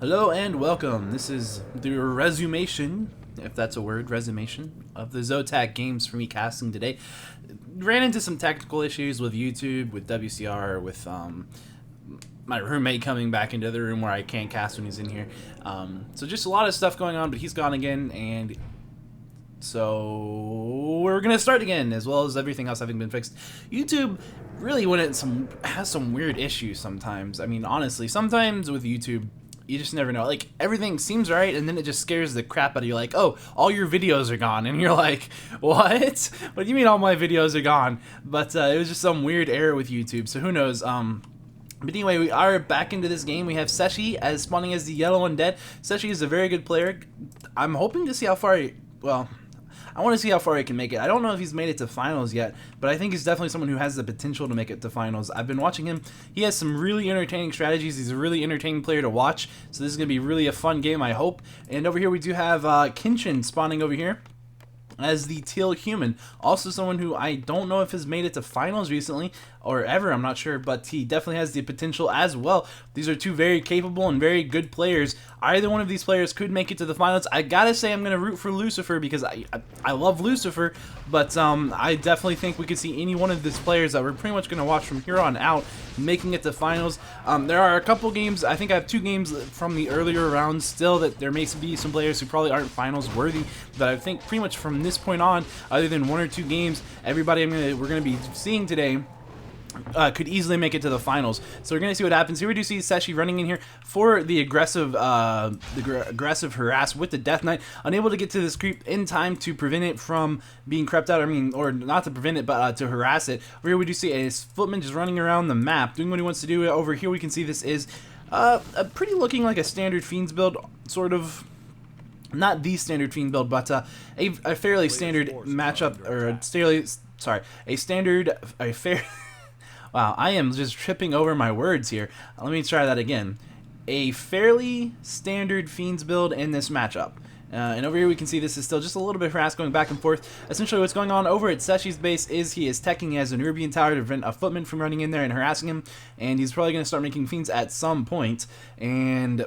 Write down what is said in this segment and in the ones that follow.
Hello and welcome. This is the resumation, if that's a word, resumation of the ZOTAC games for me casting today. Ran into some technical issues with YouTube, with WCR, with my roommate coming back into the room where I can't cast when he's in here. So just a lot of stuff going on, but he's gone again, and so we're gonna start again, as well as everything else having been fixed. YouTube really has some weird issues sometimes. I mean, honestly, sometimes with YouTube, you just never know. Like, everything seems right, and then it just scares the crap out of you. Like, oh, all your videos are gone. And you're like, what? What do you mean all my videos are gone? But it was just some weird error with YouTube, so who knows. But anyway, we are back into this game. We have Cechi as spawning as the yellow undead. Cechi is a very good player. I'm hoping to see how far I want to see how far he can make it. I don't know if he's made it to finals yet, but I think he's definitely someone who has the potential to make it to finals. I've been watching him. He has some really entertaining strategies. He's a really entertaining player to watch, so this is going to be really a fun game, I hope. And over here we do have Kenshin spawning over here as the teal human. Also someone who I don't know if has made it to finals recently or ever, I'm not sure, but he definitely has the potential as well. These are two very capable and very good players. Either one of these players could make it to the finals. I gotta say I'm gonna root for Lucifer because I love Lucifer, but I definitely think we could see any one of these players that we're pretty much gonna watch from here on out making it to finals. There are a couple games, I think I have 2 games from the earlier rounds still that there may be some players who probably aren't finals worthy, but I think pretty much from this point on, other than 1 or 2 games, everybody we're gonna be seeing today could easily make it to the finals. So we're gonna see what happens. Here we do see Cechi running in here for the aggressive harass with the Death Knight, unable to get to this creep in time to prevent it from being crept out. Or not to prevent it, but to harass it. Over here we do see a footman just running around the map, doing what he wants to do. Over here we can see this is a pretty looking like a standard Fiends build, sort of. Not the standard Fiend build, but a fairly standard matchup, or a fair. Wow, I am just tripping over my words here. Let me try that again. A fairly standard Fiends build in this matchup. And over here we can see this is still just a little bit of harass going back and forth. Essentially what's going on over at Cechi's base is he is teching as an Urubian tower to prevent a footman from running in there and harassing him. And he's probably going to start making Fiends at some point. And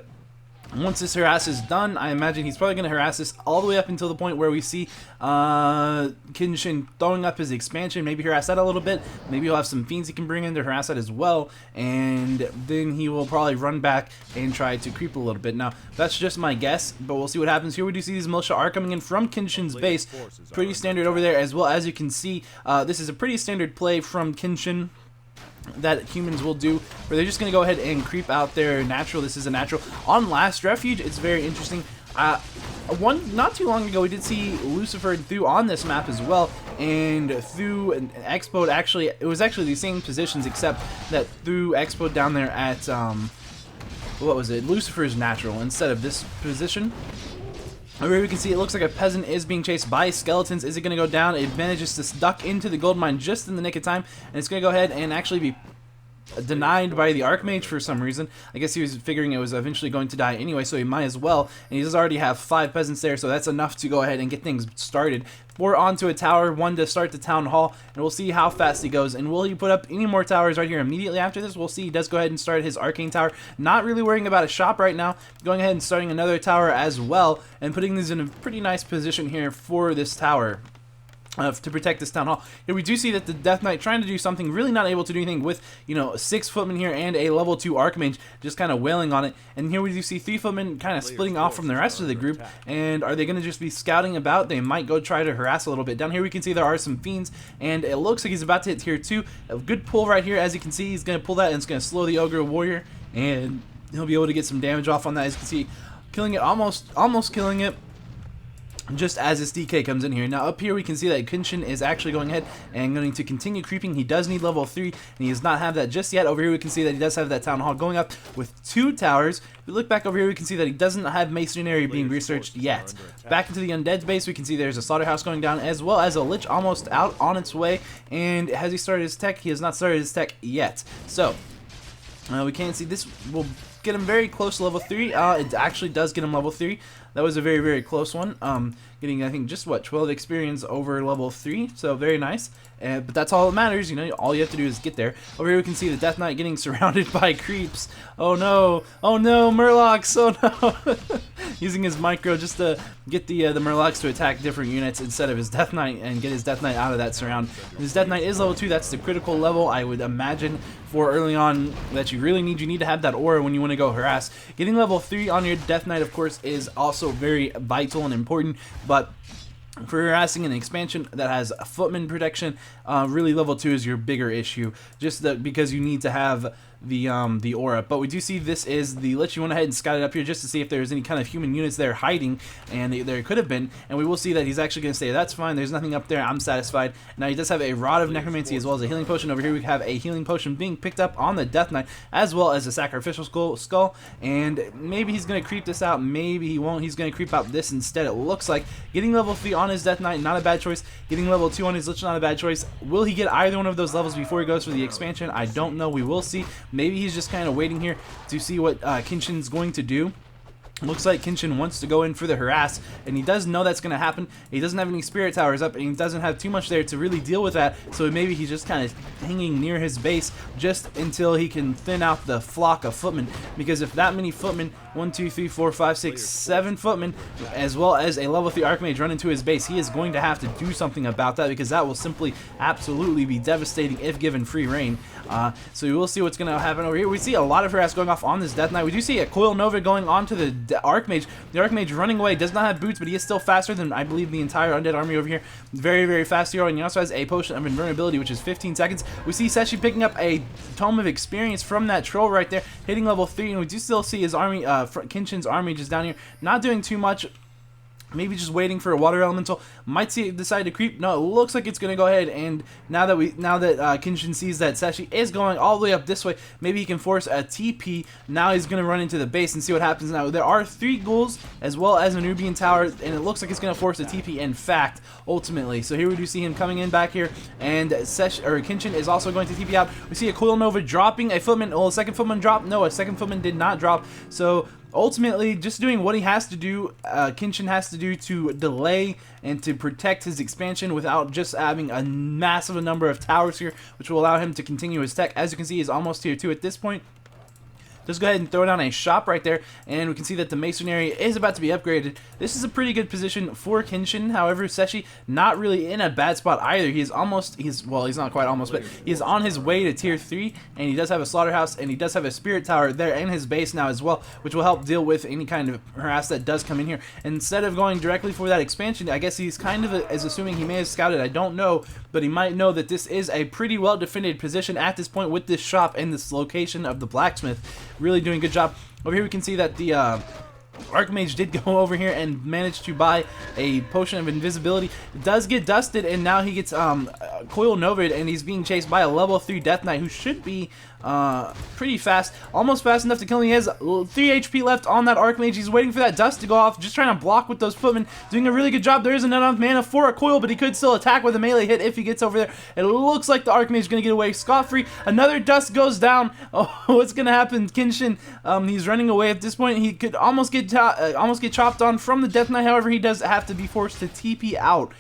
once this harass is done, I imagine he's probably going to harass this all the way up until the point where we see Kenshin throwing up his expansion, maybe harass that a little bit, maybe he'll have some Fiends he can bring in to harass that as well, and then he will probably run back and try to creep a little bit. Now, that's just my guess, but we'll see what happens. Here we do see these militia are coming in from Kenshin's base, pretty standard over there as well. As you can see, this is a pretty standard play from Kenshin that humans will do, where they're just going to go ahead and creep out their natural. This is a natural. On Last Refuge, it's very interesting. Not too long ago, we did see Lucifer and Thu on this map as well, and Thu and Expo, actually, it was actually the same positions, except that Thu Expo down there at, what was it, Lucifer's natural instead of this position. Over here we can see it looks like a peasant is being chased by skeletons. Is it going to go down? It manages to duck into the gold mine just in the nick of time, and it's going to go ahead and actually be denied by the Archmage for some reason. I guess he was figuring it was eventually going to die anyway, so he might as well. And he does already have 5 peasants there, so that's enough to go ahead and get things started. 4 onto a tower, 1 to start the town hall, and we'll see how fast he goes. And will he put up any more towers right here immediately after this? We'll see. He does go ahead and start his arcane tower. Not really worrying about a shop right now. Going ahead and starting another tower as well, and putting these in a pretty nice position here for this tower. To protect this town hall. Here we do see that the Death Knight trying to do something, really not able to do anything with, 6 footmen here and a level 2 Archmage just kind of wailing on it. And here we do see 3 footmen kind of splitting off from the rest of the group. And are they going to just be scouting about? They might go try to harass a little bit. Down here we can see there are some Fiends, and it looks like he's about to hit tier 2. A good pull right here. As you can see, he's going to pull that, and it's going to slow the Ogre Warrior, and he'll be able to get some damage off on that. As you can see, killing it, almost killing it, just as his DK comes in here. Now up here we can see that Kenshin is actually going ahead and going to continue creeping. He does need level 3, and he does not have that just yet. Over here we can see that he does have that town hall going up with 2 towers. If we look back over here, we can see that he doesn't have masonry being researched yet. Back into the undead base, we can see there's a slaughterhouse going down, as well as a lich almost out on its way. And has he started his tech? He has not started his tech yet. So we can't see. This will get him very close to level 3. It actually does get him level 3. That was a very, very close one. Getting, I think, just what, 12 experience over level 3, so very nice. But that's all that matters, you know, all you have to do is get there. Over here we can see the Death Knight getting surrounded by creeps. Oh no, Murlocs, oh no. Using his micro just to get the Murlocs to attack different units instead of his Death Knight and get his Death Knight out of that surround. His Death Knight is level 2, that's the critical level, I would imagine, for early on that you really need. You need to have that aura when you want to go harass. Getting level 3 on your Death Knight, of course, is also very vital and important, but for harassing an expansion that has a footman protection, really level 2 is your bigger issue, just because you need to have the aura. But we do see this is the lich. You went ahead and scouted up here just to see if there's any kind of human units there hiding, and there could have been, and we will see that he's actually going to say that's fine, there's nothing up there, I'm satisfied. Now he does have a rod of necromancy as well as a healing potion. Over here we have a healing potion being picked up on the Death Knight, as well as a sacrificial skull, and maybe he's going to creep this out, maybe he won't. He's going to creep out this instead, it looks like. Getting level 3 on his Death Knight, not a bad choice. Getting level 2 on his lich, not a bad choice. Will he get either one of those levels before he goes for the expansion? I don't know, we will see. Maybe he's just kind of waiting here to see what Kenshin's going to do. Looks like Kenshin wants to go in for the harass, and he does know that's going to happen. He doesn't have any spirit towers up, and he doesn't have too much there to really deal with that, so maybe he's just kind of hanging near his base just until he can thin out the flock of footmen, because if that many footmen, 1, 2, 3, 4, 5, 6, 7 footmen, as well as a level 3 Archmage run into his base, he is going to have to do something about that, because that will simply absolutely be devastating if given free reign. So we will see what's going to happen over here. We see a lot of harass going off on this Death Knight. We do see a Coil Nova going on to the Archmage. The Archmage running away, does not have boots, but he is still faster than, I believe, the entire Undead army over here. Very, very fast hero, and he also has a potion of invulnerability, which is 15 seconds. We see Cechi picking up a Tome of Experience from that troll right there, hitting level 3, and we do still see his army, Kenshin's army just down here, not doing too much. Maybe just waiting for a water elemental. Might see it decide to creep. No, it looks like it's gonna go ahead. And now that Kenshin sees that Cechi is going all the way up this way, maybe he can force a TP. Now he's gonna run into the base and see what happens. Now there are 3 ghouls as well as a Nubian tower, and it looks like it's gonna force a TP. In fact, ultimately, so here we do see him coming in back here, and Kenshin is also going to TP out. We see a Coil Nova dropping a footman. Well, a second footman dropped. No, a second footman did not drop. So ultimately, just doing what he has to do, Kenshin has to do to delay and to protect his expansion without just having a massive number of towers here, which will allow him to continue his tech. As you can see, he's almost tier 2 at this point. Just go ahead and throw down a shop right there, and we can see that the masonry is about to be upgraded. This is a pretty good position for Kenshin. However, Cechi not really in a bad spot either. He's not quite almost, but he's on his way to tier 3, and he does have a slaughterhouse, and he does have a spirit tower there in his base now as well, which will help deal with any kind of harass that does come in here. Instead of going directly for that expansion, I guess he's kind of is assuming he may have scouted. I don't know, but he might know that this is a pretty well defended position at this point with this shop and this location of the blacksmith. Really doing a good job. Over here we can see that the Archmage did go over here and managed to buy a potion of invisibility. It does get dusted, and now he gets Coil Novid, and he's being chased by a level 3 Death Knight who should be pretty fast, almost fast enough to kill him. He has 3 HP left on that Archmage. He's waiting for that dust to go off, just trying to block with those footmen, doing a really good job. There isn't enough mana for a coil, but he could still attack with a melee hit if he gets over there. It looks like the Archmage is going to get away scot-free. Another dust goes down. Oh, what's going to happen? Kenshin, he's running away at this point. He could almost get chopped on from the Death Knight. However, he does have to be forced to TP out.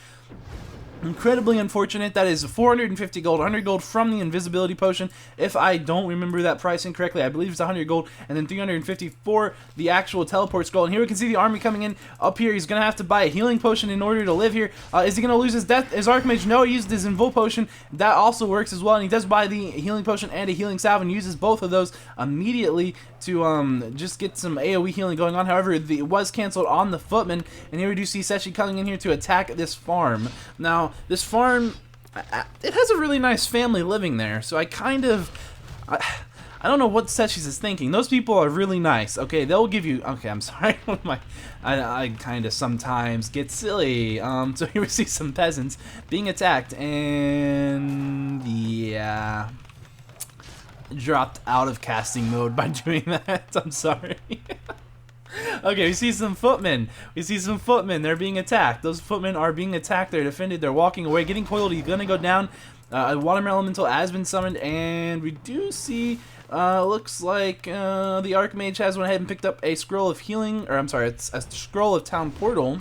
Incredibly unfortunate. That is 450 gold, 100 gold from the invisibility potion. If I don't remember that pricing correctly, I believe it's 100 gold, and then 350 for the actual teleport scroll. And here we can see the army coming in up here. He's going to have to buy a healing potion in order to live here. Is he going to lose his Archmage? No, he used his invul potion. That also works as well, and he does buy the healing potion and a healing salve and uses both of those immediately to just get some AoE healing going on. However, it was canceled on the footman, and here we do see Cechi coming in here to attack this farm. Now, this farm, it has a really nice family living there, so I don't know what Cechi's is thinking. Those people are really nice. Okay, they'll give you. Okay, I'm sorry. I kind of sometimes get silly. So here we see some peasants being attacked, and yeah, dropped out of casting mode by doing that. I'm sorry. Okay, we see some footmen. They're being attacked. Those footmen are being attacked. They're defended. They're walking away. Getting coiled. He's going to go down. A water elemental has been summoned, and we do see Looks like the Archmage has went ahead and picked up a scroll of healing, or I'm sorry, it's a scroll of Town Portal,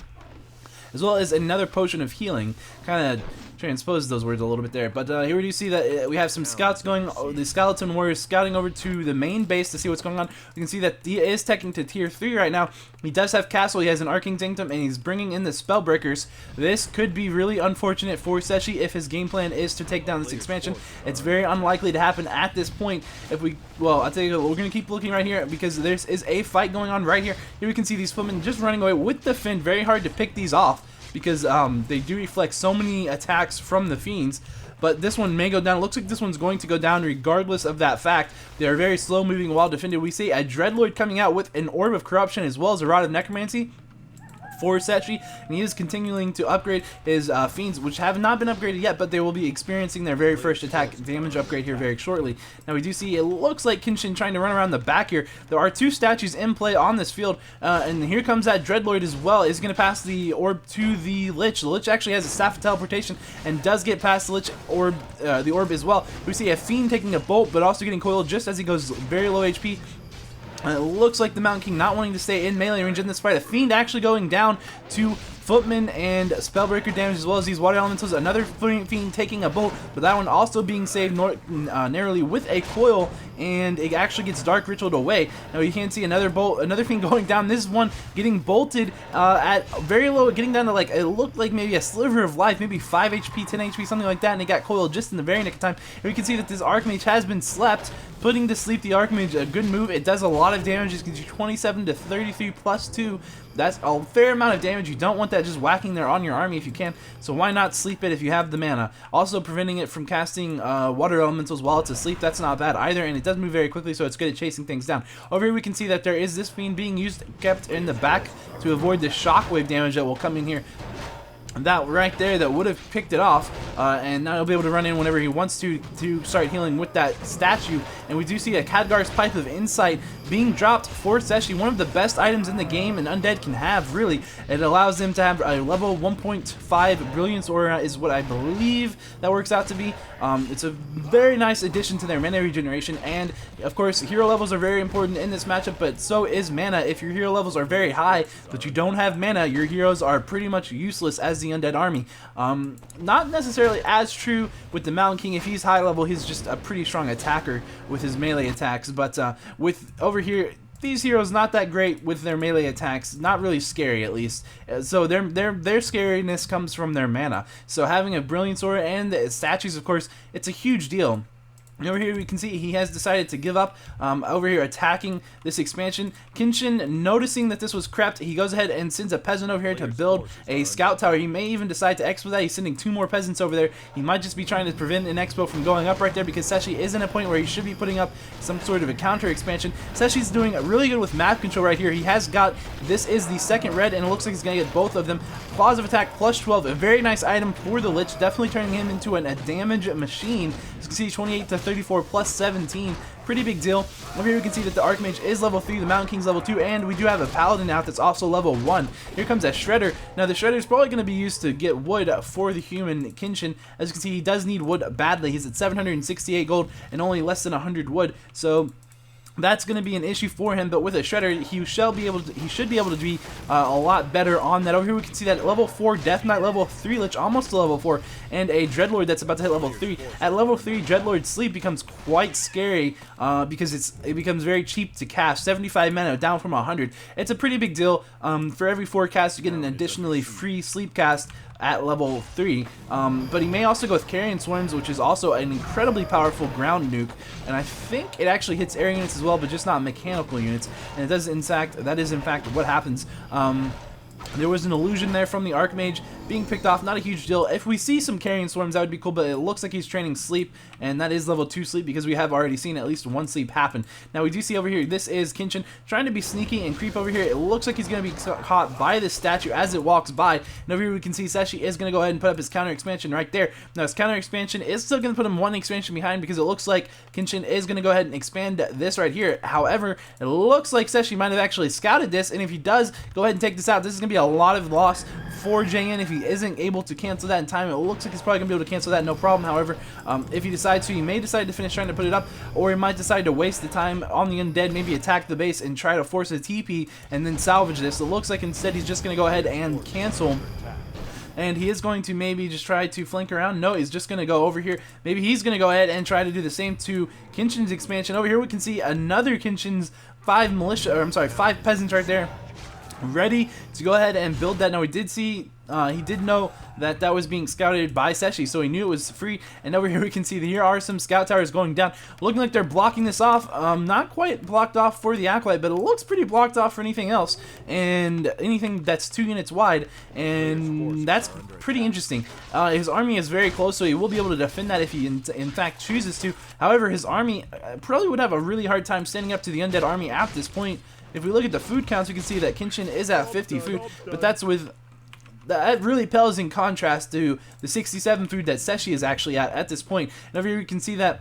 as well as another potion of healing. Kind of transpose those words a little bit there, but here we do see that we have some scouts going, the skeleton warriors scouting over to the main base to see what's going on. We can see that he is teching to tier 3 right now. He does have castle, he has an arcane sanctum, and he's bringing in the spellbreakers. This could be really unfortunate for Cechi if his game plan is to take down this expansion. It's very unlikely to happen at this point. If we, well, I'll tell you what, we're going to keep looking right here because there is a fight going on right here. Here we can see these footmen just running away with the Fiend. Very hard to pick these off, because they do reflect so many attacks from the Fiends. But this one may go down. It looks like this one's going to go down regardless of that fact. They are very slow moving, well defended. We see a Dreadlord coming out with an Orb of Corruption as well as a Rod of Necromancy for Cechi, and he is continuing to upgrade his Fiends, which have not been upgraded yet, but they will be experiencing their very first attack damage upgrade here very shortly. Now we do see, it looks like Kenshin trying to run around the back here. There are 2 statues in play on this field, and here comes that Dreadlord as well. Is going to pass the orb to the Lich. The Lich actually has a Staff of Teleportation and does get past the Lich orb, the orb as well. We see a Fiend taking a bolt, but also getting coiled just as he goes very low HP. It looks like the Mountain King not wanting to stay in melee range in this fight. A Fiend actually going down to Footman and Spellbreaker damage, as well as these Water Elementals. Another Fiend taking a bolt, but that one also being saved narrowly with a coil, and it actually gets Dark Ritualed away. Now you can see another bolt, another Fiend going down. This one getting bolted at very low, getting down to, like, it looked like maybe a sliver of life, maybe 5 HP, 10 HP, something like that, and it got coiled just in the very nick of time. And we can see that this Archmage has been slept. Putting to sleep the Archmage, a good move. It does a lot of damage. It gives you 27 to 33 plus 2. That's a fair amount of damage. You don't want that just whacking there on your army if you can, so why not sleep it if you have the mana. Also preventing it from casting water elementals while it's asleep, that's not bad either, and it does move very quickly, so it's good at chasing things down. Over here we can see that there is this Fiend being used, kept in the back to avoid the shockwave damage that will come in here. That right there that would have picked it off, and now he'll be able to run in whenever he wants to start healing with that statue. And we do see a Khadgar's Pipe of Insight being dropped for Cechi, one of the best items in the game an undead can have, really. It allows them to have a level 1.5 Brilliance Aura is what I believe that works out to be. It's a very nice addition to their mana regeneration, and of course hero levels are very important in this matchup, but so is mana. If your hero levels are very high but you don't have mana, your heroes are pretty much useless as the undead army. Not necessarily as true with the Mountain King. If he's high level, he's just a pretty strong attacker with his melee attacks, but with over here, these heroes not that great with their melee attacks, not really scary at least. So their scariness comes from their mana. So having a Brilliance Aura and the statues, of course, it's a huge deal. And over here we can see he has decided to give up, over here attacking this expansion. Kenshin, noticing that this was crept, he goes ahead and sends a peasant over here to build a scout tower. He may even decide to expo that. He's sending 2 more peasants over there. He might just be trying to prevent an expo from going up right there, because Cechi is in a point where he should be putting up some sort of a counter expansion. Cechi's doing really good with map control right here. He has got, this is the second red, and it looks like he's going to get both of them. Claws of Attack plus 12, a very nice item for the Lich, definitely turning him into a damage machine. As you can see, 28 to 34 plus 17, pretty big deal. Over here we can see that the Archmage is level 3, the Mountain King's level 2, and we do have a Paladin out that's also level 1. Here comes a Shredder. Now the Shredder is probably going to be used to get wood for the human Kenshin. As you can see, he does need wood badly. He's at 768 gold and only less than 100 wood, so that's going to be an issue for him. But with a Shredder, he should be able to be a lot better on that. Over here we can see that level 4 Death Knight, level 3 Lich, almost to level 4, and a Dreadlord that's about to hit level 3. At level 3, Dreadlord's sleep becomes quite scary because it becomes very cheap to cast. 75 mana down from 100. It's a pretty big deal. For every 4 casts, you get an additionally free sleep cast at level 3, but he may also go with Carrion Swarms, which is also an incredibly powerful ground nuke, and I think it actually hits air units as well, but just not mechanical units, and it does that is in fact what happens. There was an illusion there from the Archmage being picked off, not a huge deal. If we see some Carrion Swarms, that would be cool, but it looks like he's training sleep, and that is level 2 sleep because we have already seen at least 1 sleep happen. Now we do see over here, this is Kenshin trying to be sneaky and creep over here. It looks like he's going to be caught by this statue as it walks by, and over here we can see Cechi is going to go ahead and put up his counter expansion right there. Now his counter expansion is still going to put him 1 expansion behind because it looks like Kenshin is going to go ahead and expand this right here. However, it looks like Cechi might have actually scouted this, and if he does go ahead and take this out, this is going to be a lot of loss forging in. If he isn't able to cancel that in time, it looks like he's probably going to be able to cancel that no problem. However, if he decides to, he may decide to finish trying to put it up, or he might decide to waste the time on the undead, maybe attack the base and try to force a TP and then salvage this. It looks like instead he's just going to go ahead and cancel. And he is going to maybe just try to flank around. No, he's just going to go over here. Maybe he's going to go ahead and try to do the same to Kenshin's expansion. Over here we can see another Kenshin's 5 peasants right there, ready to go ahead and build that. Now we did see, he did know that that was being scouted by Cechi, so he knew it was free. And over here we can see that here are some scout towers going down, looking like they're blocking this off. Not quite blocked off for the Acolyte, but it looks pretty blocked off for anything else, and anything that's 2 units wide, and that's pretty interesting. His army is very close, so he will be able to defend that if he in fact chooses to. However, his army probably would have a really hard time standing up to the undead army at this point. If we look at the food counts, we can see that Kenshin is at 50 food, but that really pales in contrast to the 67 food that Cechi is actually at this point. And over here we can see that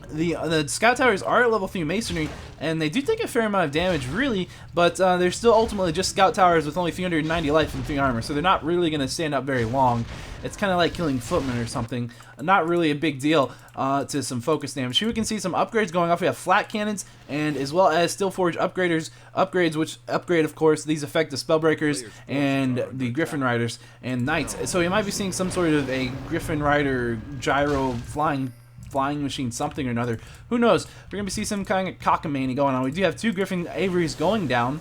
the scout towers are at level 3 masonry, and they do take a fair amount of damage, really, but they're still ultimately just scout towers with only 390 life and 3 armor, so they're not really going to stand up very long. It's kind of like killing footmen or something. Not really a big deal to some focus damage. Here we can see some upgrades going off. We have flat cannons, and as well as steel forge upgrades, which upgrade, of course, these affect the spellbreakers and the griffin riders and knights. So you might be seeing some sort of a griffin rider gyro flying machine, something or another. Who knows? We're gonna see some kind of cockamamie going on. We do have 2 griffin aviaries going down.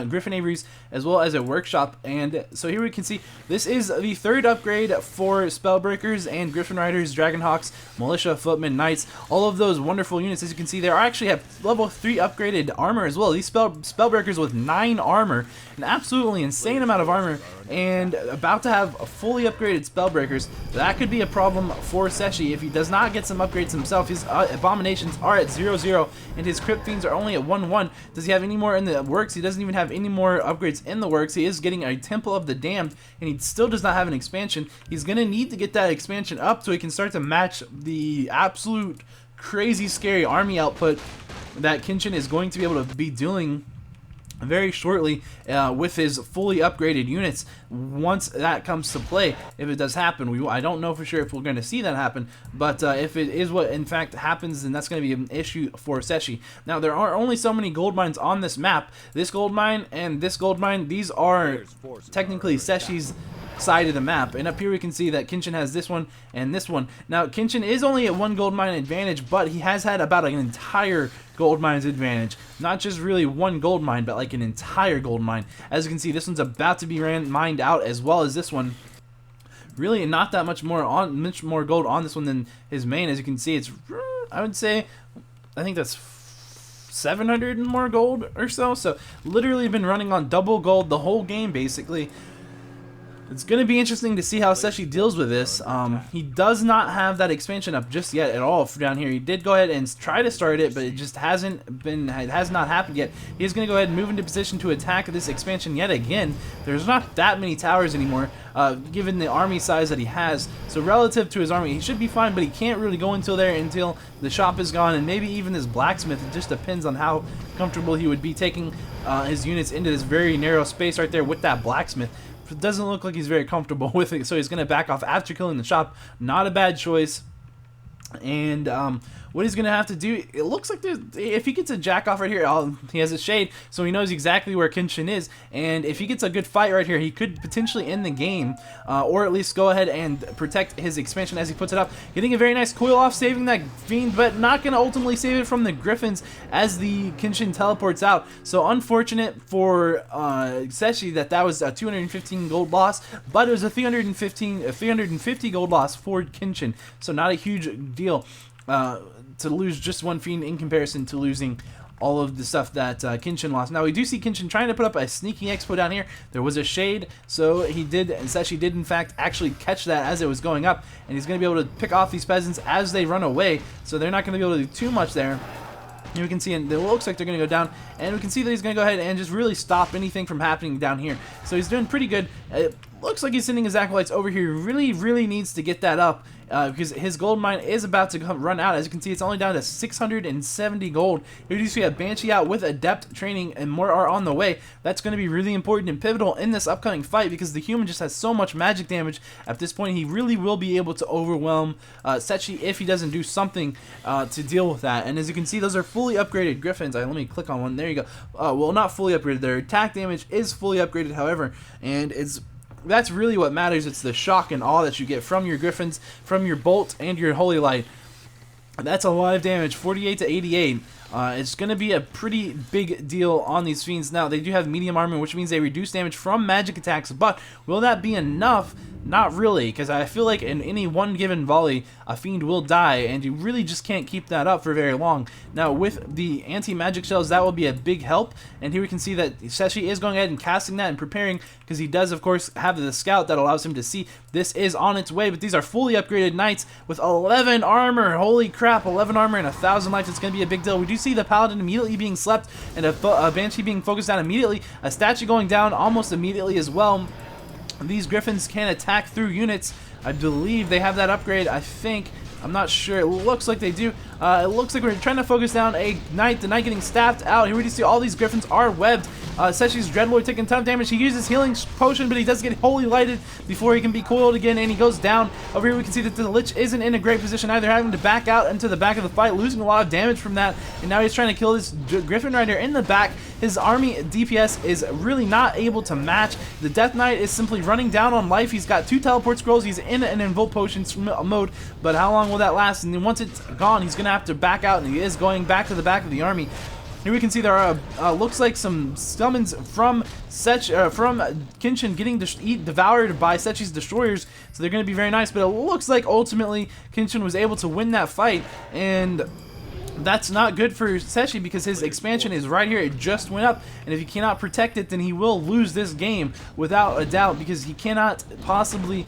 Griffin aviaries as well as a workshop, and so here we can see this is the 3rd upgrade for spellbreakers and griffin riders, dragonhawks, militia, footmen, knights, all of those wonderful units. As you can see, they actually have level 3 upgraded armor as well. These spellbreakers with 9 armor, an absolutely insane amount of armor, and about to have fully upgraded spellbreakers. That could be a problem for Cechi if he does not get some upgrades himself. His abominations are at 0-0 and his crypt fiends are only at 1-1. Does he have any more in the works? He doesn't even have any more upgrades in the works. He is getting a Temple of the Damned, and he still does not have an expansion. He's going to need to get that expansion up so he can start to match the absolute crazy scary army output that Kenshin is going to be able to be doing very shortly with his fully upgraded units. Once that comes to play, if it does happen, I don't know for sure if we're going to see that happen, but if it is what in fact happens, then that's going to be an issue for Cechi. Now there are only so many gold mines on this map. This gold mine and this gold mine, these are technically Cechi's side of the map, and up here we can see that Kenshin has this one and this one. Now Kenshin is only at 1 gold mine advantage, but he has had about an entire gold mine's advantage. Not just really 1 gold mine, but like an entire gold mine. As you can see, this one's about to be mined out as well as this one. Really not that much more gold on this one than his main. As you can see, it's, I would say, I think that's 700 more gold or so. So literally been running on double gold the whole game basically. It's going to be interesting to see how Cechi deals with this. He does not have that expansion up just yet at all down here. He did go ahead and try to start it, but it just has not happened yet. He's going to go ahead and move into position to attack this expansion yet again. There's not that many towers anymore, given the army size that he has. So relative to his army, he should be fine, but he can't really go until the shop is gone, and maybe even his blacksmith. It just depends on how comfortable he would be taking his units into this very narrow space right there with that blacksmith. It doesn't look like he's very comfortable with it, so he's going to back off after killing the shop. Not a bad choice. And what he's going to have to do, it looks like if he gets a jack off right here, he has a shade, so he knows exactly where Kenshin is. And if he gets a good fight right here, he could potentially end the game, or at least go ahead and protect his expansion as he puts it up. Getting a very nice coil off, saving that fiend, but not going to ultimately save it from the griffins as the Kenshin teleports out. So unfortunate for Cechi that was a 215 gold loss, but it was a 350 gold loss for Kenshin. So not a huge deal to lose just 1 fiend in comparison to losing all of the stuff that Kenshin lost. Now we do see Kenshin trying to put up a sneaky expo down here. There was a shade, so Cechi did in fact actually catch that as it was going up, and he's going to be able to pick off these peasants as they run away, so they're not going to be able to do too much there. And we can see, and it looks like they're going to go down, and we can see that he's going to go ahead and just really stop anything from happening down here. So he's doing pretty good. looks like he's sending his acolytes over here. Really needs to get that up because his gold mine is about to run out. As you can see, it's only down to 670 gold. Here you see a Banshee out with Adept training, and more are on the way. That's going to be really important and pivotal in this upcoming fight because the human just has so much magic damage. At this point, he really will be able to overwhelm Cechi if he doesn't do something to deal with that. And as you can see, those are fully upgraded Griffins. Let me click on one. There you go. Well, not fully upgraded. Their attack damage is fully upgraded, however, and that's really what matters. It's the shock and awe that you get from your Griffins, from your Bolt, and your Holy Light. That's a lot of damage, 48 to 88. It's going to be a pretty big deal on these Fiends. Now, they do have medium armor, which means they reduce damage from magic attacks, but will that be enough? Not really, because I feel like in any one given volley, a Fiend will die, and you really just can't keep that up for very long. Now, with the anti-magic shells, that will be a big help, and here we can see that Cechi is going ahead and casting that and preparing, because he does, of course, have the scout that allows him to see this is on its way, but these are fully upgraded knights with 11 armor. Holy crap, 11 armor and 1,000 life. It's going to be a big deal. We do see the Paladin immediately being slept, and a Banshee being focused down immediately, a statue going down almost immediately as well. These Griffins can attack through units. I believe they have that upgrade. I think. I'm not sure. It looks like they do. It looks like we're trying to focus down a knight. The knight getting stabbed out. Here we see all these Griffins are webbed. Cechi's Dreadlord taking a ton of damage. He uses healing potion, but he does get Holy Lighted before he can be coiled again, and he goes down. Over here we can see that the Lich isn't in a great position either, having to back out into the back of the fight, losing a lot of damage from that, and now he's trying to kill this Griffin Rider in the back. His army DPS is really not able to match. The Death Knight is simply running down on life. He's got 2 teleport scrolls. He's in an invoke potion mode, but how long will that last? And then once it's gone, he's going to have to back out, and he is going back to the back of the army. Here we can see there are looks like some summons from Kenshin getting devoured by Sechi's destroyers, so they're going to be very nice. But it looks like ultimately Kenshin was able to win that fight, and that's not good for Cechi because his expansion is right here. It just went up, and if he cannot protect it, then he will lose this game without a doubt, because he cannot possibly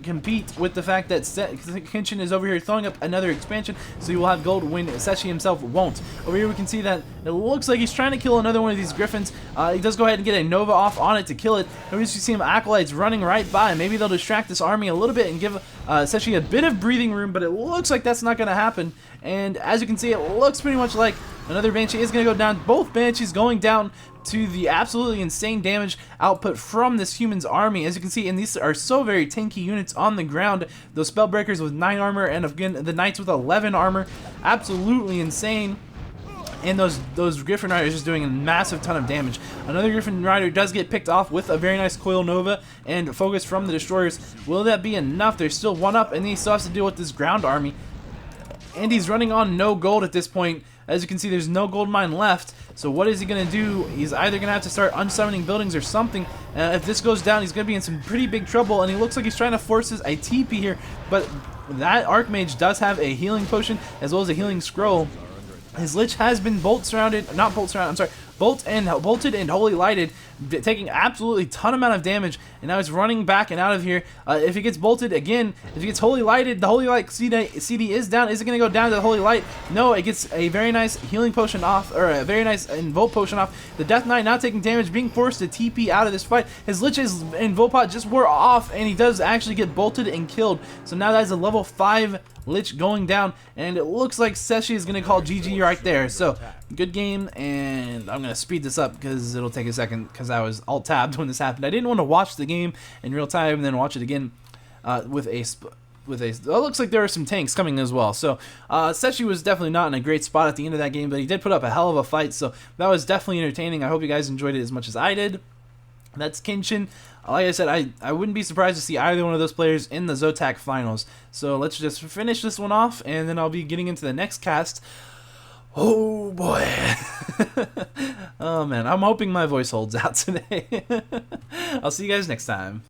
compete with the fact that Kenshin is over here throwing up another expansion, so he will have gold when Cechi himself won't. Over here we can see that it looks like he's trying to kill another one of these Griffins. He does go ahead and get a Nova off on it to kill it. And we see him acolytes running right by. Maybe they'll distract this army a little bit and give Cechi a bit of breathing room, but it looks like that's not going to happen. And as you can see, it looks pretty much like another Banshee is going to go down. Both Banshees going down to the absolutely insane damage output from this human's army. As you can see, and these are so very tanky units on the ground. Those Spellbreakers with 9 armor, and again, the Knights with 11 armor. Absolutely insane. And those Griffin Riders just doing a massive ton of damage. Another Griffin Rider does get picked off with a very nice Coil Nova and focus from the Destroyers. Will that be enough? There's still 1 up, and he still has to deal with this ground army. And he's running on no gold at this point. As you can see, there's no gold mine left. So what is he going to do? He's either going to have to start unsummoning buildings or something. If this goes down, he's going to be in some pretty big trouble. And he looks like he's trying to force a TP here. But that Archmage does have a healing potion as well as a healing scroll. His Lich has been bolted and Holy Lighted, taking absolutely ton amount of damage, and now he's running back and out of here. If he gets bolted again, if he gets Holy Lighted, the Holy Light CD is down. Is it going to go down to the Holy Light? No, it gets a very nice healing potion off, or a very nice invoke potion off. The Death Knight now taking damage, being forced to TP out of this fight. His Lich's invoke pot just wore off, and he does actually get bolted and killed. So now that's a level 5 Lich going down, and it looks like Cechi is going to call GG right there. So, good game, and I'm going to speed this up because it'll take a second because I was alt-tabbed when this happened. I didn't want to watch the game in real time and then watch it again with a... It looks like there are some tanks coming as well. So, Cechi was definitely not in a great spot at the end of that game, but he did put up a hell of a fight, so that was definitely entertaining. I hope you guys enjoyed it as much as I did. That's Kenshin. Like I said, I wouldn't be surprised to see either one of those players in the ZOTAC finals. So let's just finish this one off, and then I'll be getting into the next cast. Oh boy. Oh man, I'm hoping my voice holds out today. I'll see you guys next time.